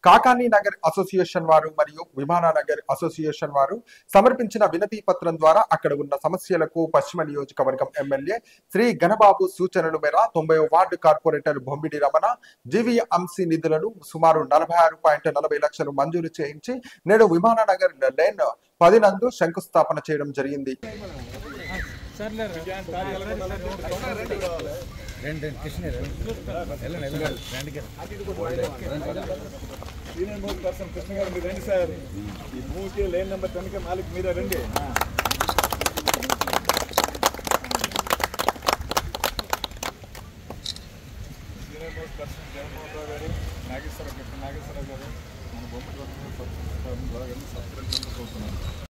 Kakani Nagar association వారు మరియు విమాననగర్ association వారు సమర్పించిన వినతి పత్రం ద్వారా అక్కడ ఉన్న సమస్యలకు పశ్చిమ నియోజకవర్గం ఎమ్మెల్యే శ్రీ గణబాబు సూచనల మేర 90వ వార్డు కార్పొరేటర్ బొమ్మిడి రమణ జీవీఎంసీ నిధులను సుమారు 46.40 లక్షలు మంజూరు చేయించి నేడు విమాననగర్ లేన్ 10 నందు శంకుస్థాపన చేయడం జరిగింది. సీనియర్ మోస్ట్ పర్సన్ కృష్ణ గారు మీరు రండి సార్. ఈ భూమికి లేన్ నెంబర్ 10కి మాలిక్ మీరే రండి. Senior most person Jaganmohan Rao గారు, నాగేశ్వరరావు గారు మన బొమ్మ సబ్స్క్రైబ్ చూస్తున్నాను.